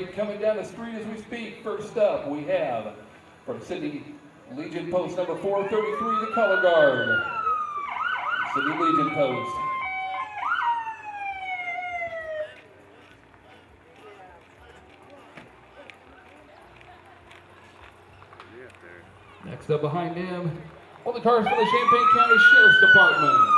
Parade coming down the street as we speak. First up, we have from Sidney Legion Post number 433, the color guard. Sidney Legion Post. Next up behind him, all the cars from the Champaign County Sheriff's Department.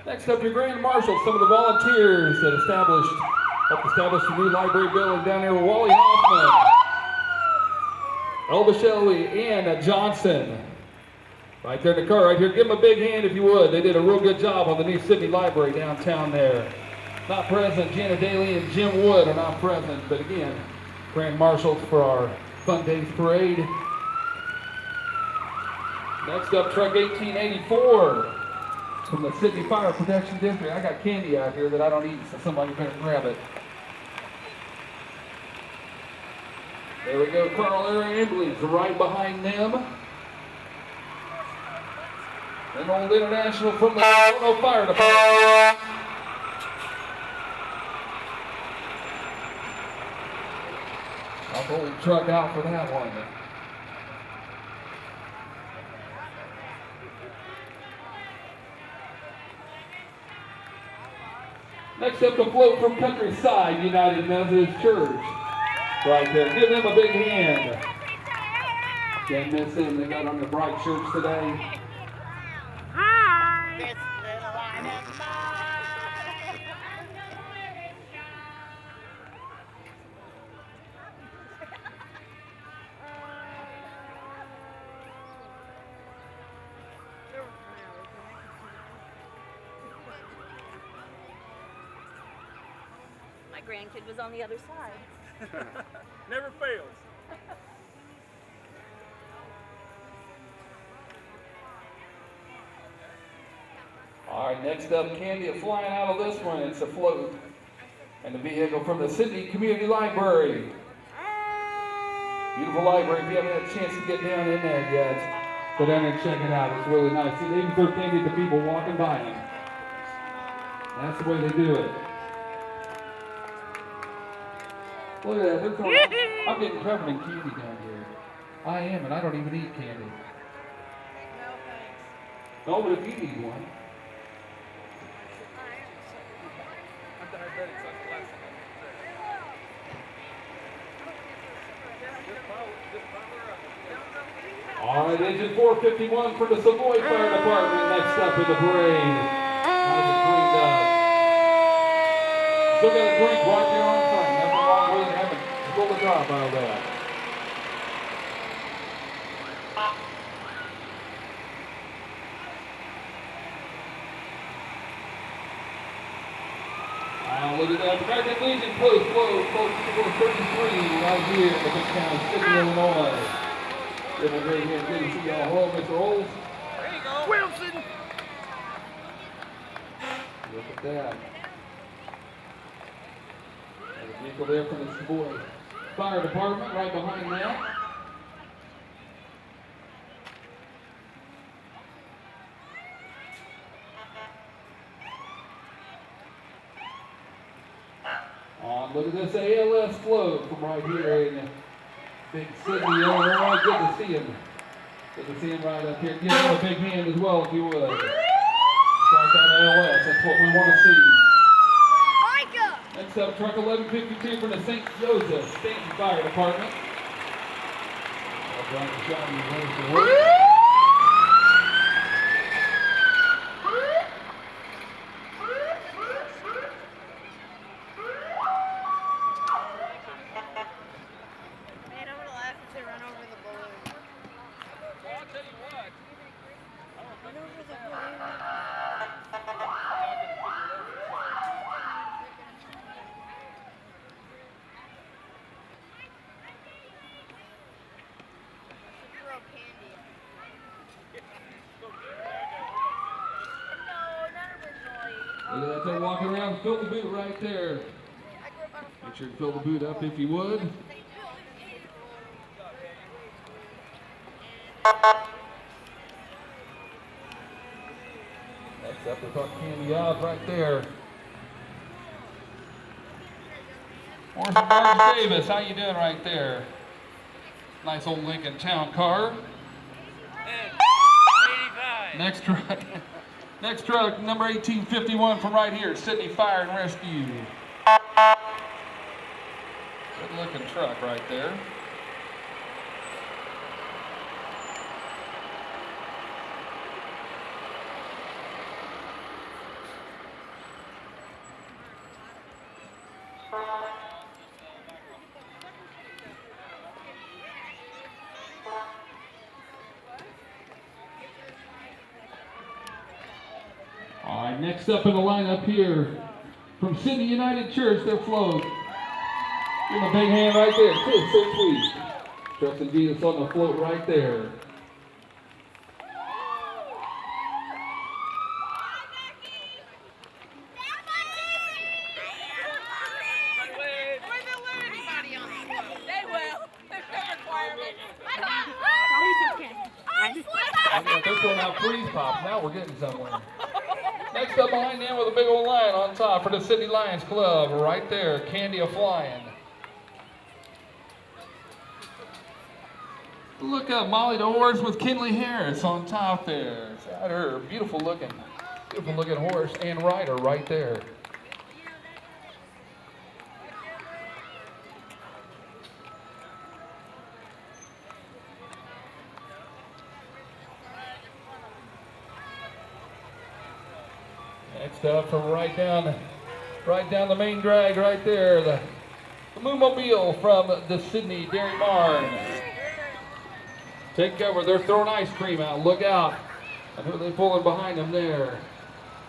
Next up, your grand marshals, some of the volunteers that helped establish the new library building down here with Wally Hoffman, Elba Shelley, and Johnson. Right there in the car, right here. Give them a big hand if you would. They did a real good job on the new Sidney Library downtown there. Not present, Jana Daly and Jim Wood are not present, but again, grand marshals for our Fun Days Parade. Next up, truck 1884 from the Sidney Fire Protection District. I got candy out here that I don't eat, so somebody better grab it. There we go, Carl Aaron Embleys right behind them. And Old International from the Toronto Fire Department. I'll pull the truck out for that one. Next up, the float from Countryside United Methodist Church. Right there. Give them a big hand. Can't miss them. They got on their bright shirts today. Hi. My grandkid was on the other side. Never fails. All right, next up, candy flying out of this one. It's a float. And the vehicle from the Sidney Community Library. Beautiful library. If you haven't had a chance to get down in there yet, go down there and check it out. It's really nice. See, they even throw candy to people walking by them. That's the way they do it. Look at that. They're throwing, I'm getting covered in candy down here. I am, and I don't even eat candy. No thanks. No, but if you need one. I'm diabetic, so that's the last thing I'm All right, engine 451 for the Savoy Fire Department. Next up in the parade. How's it cleaned up? Still got a drink right there on front. Nothing wrong with it. Haven't pulled the drop out of that. Look at that. American Legion Post, float 433 right here in the big town of Sidney, Illinois. Give a great hand. Good to see y'all. Hello, Mr. Olds. There you go. Wilson! Look at that. There's a vehicle there from the Savoy Fire Department right behind that. Look at this ALS float from right here in big Sidney, Illinois. Good to see him. Good to see him right up here. Give him a big hand as well if you would. Start that ALS. That's what we want to see. Micah! Next up, truck 1152 from the St. Joseph Stanton Fire Department. Brian Shawnee is ready for work. Man, I'm gonna laugh if they run over the balloon. Well, I'll tell you what. Run over the balloon. Throw candy. No, not originally. Look at that, they're walking around. Fill the boot right there. I grew up on a Make sure you fill the boot up if you would. Up to tuck Candy out right there. Morris Barnes Davis, how you doing right there? Nice old Lincoln Town car. Next truck, number 1851 from right here, Sidney Fire and Rescue. Good looking truck right there. All right, next up in the lineup here, from Sidney United Church, their float. Give them a big hand right there, too, so sweet. Trusting Jesus on the float right there. They're throwing out freeze pops. Now we're getting somewhere. Next up behind them with a big old lion on top for the Sidney Lions Club. Right there, Candy a-flying. Look up, Molly the horse with Kinley Harris on top there. Is that her? Beautiful looking horse and rider right there. Next up from right down the main drag right there, the Moommobile from the Sidney Dairy Barn. Take cover, they're throwing ice cream out, look out. And who are they pulling behind them there?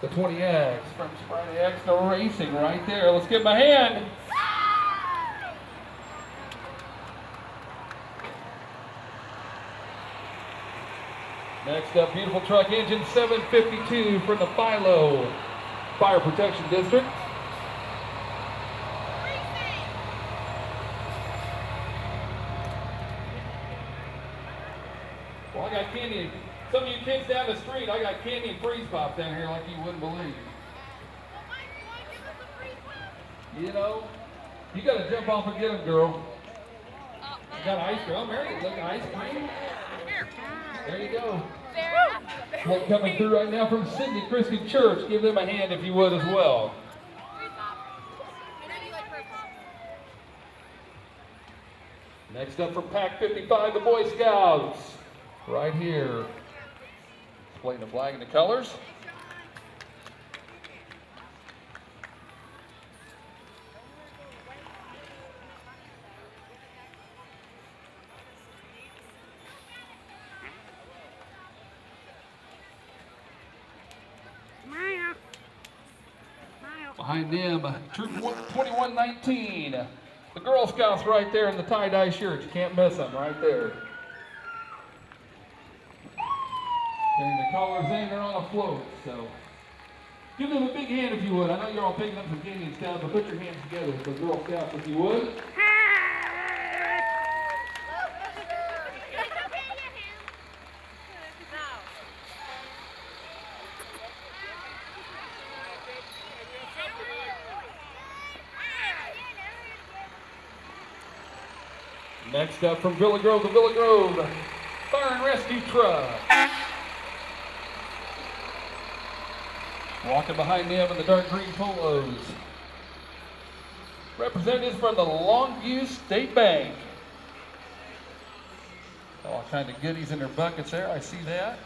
The 20X from Sprite X to Racing right there. Let's give them a hand. Next up, beautiful truck engine 752 from the Philo Fire Protection District. Well, I got candy. Some of you kids down the street, I got candy and freeze pops down here like you wouldn't believe. You know, you got to jump off and get them, girl. You got ice cream. Oh, Mary, look, ice cream. There you go. Well, coming through right now from Sidney Christian Church. Give them a hand if you would as well. Next up from Pack 55, the Boy Scouts. Right here. Displaying the flag and the colors. Behind them, Troop 2119. The Girl Scouts right there in the tie-dye shirts. You can't miss them right there. Getting the colors in, they're on a float, so. Give them a big hand if you would. I know you're all picking up some candy and stuff, but put your hands together for Girl Scouts if you would. Next up from Villa Grove to Villa Grove, Fire and Rescue Truck. Walking behind them in the dark green polos. Representatives from the Longview State Bank. All kinds of goodies in their buckets there, I see that.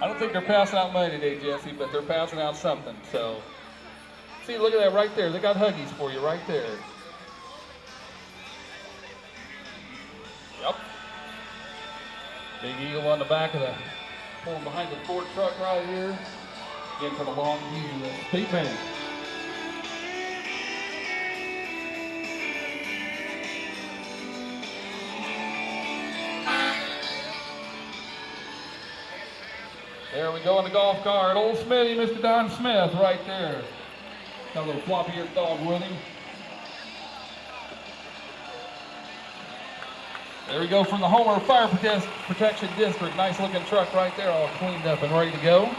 I don't think they're passing out money today, Jesse, but they're passing out something, so. See, look at that right there. They got Huggies for you right there. Yep. Big eagle on the back of the, pulling behind the Ford truck right here. Again from the Longview State Bank. There we go in the golf cart. Old Smitty, Mr. Don Smith right there. Got a little floppy-eared dog with him. There we go from the Homer Fire Protection District. Nice looking truck right there, all cleaned up and ready to go.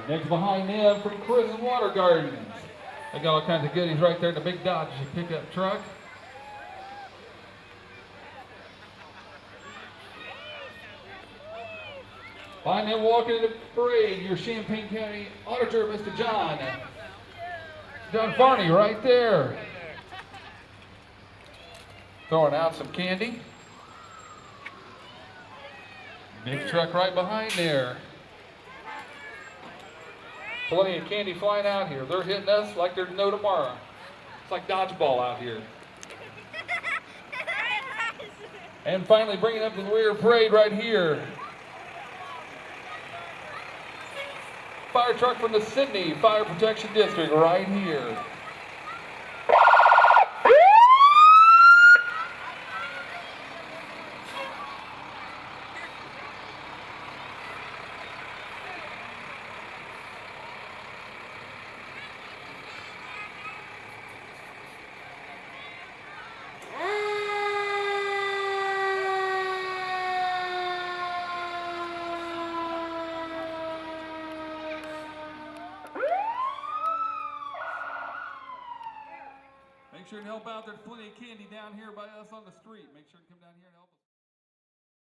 Next behind them from Prison Water Gardens. They got all kinds of goodies right there in the big Dodge pickup truck. Behind them walking in the parade, your Champaign County Auditor, Mr. John Farney right there. Throwing out some candy. Big truck right behind there. Plenty of candy flying out here. They're hitting us like there's no tomorrow. It's like dodgeball out here. And finally bringing up the rear parade right here. Fire truck from the Sidney Fire Protection District right here. Make sure to help out. There's plenty of candy down here by us on the street. Make sure to come down here and help us.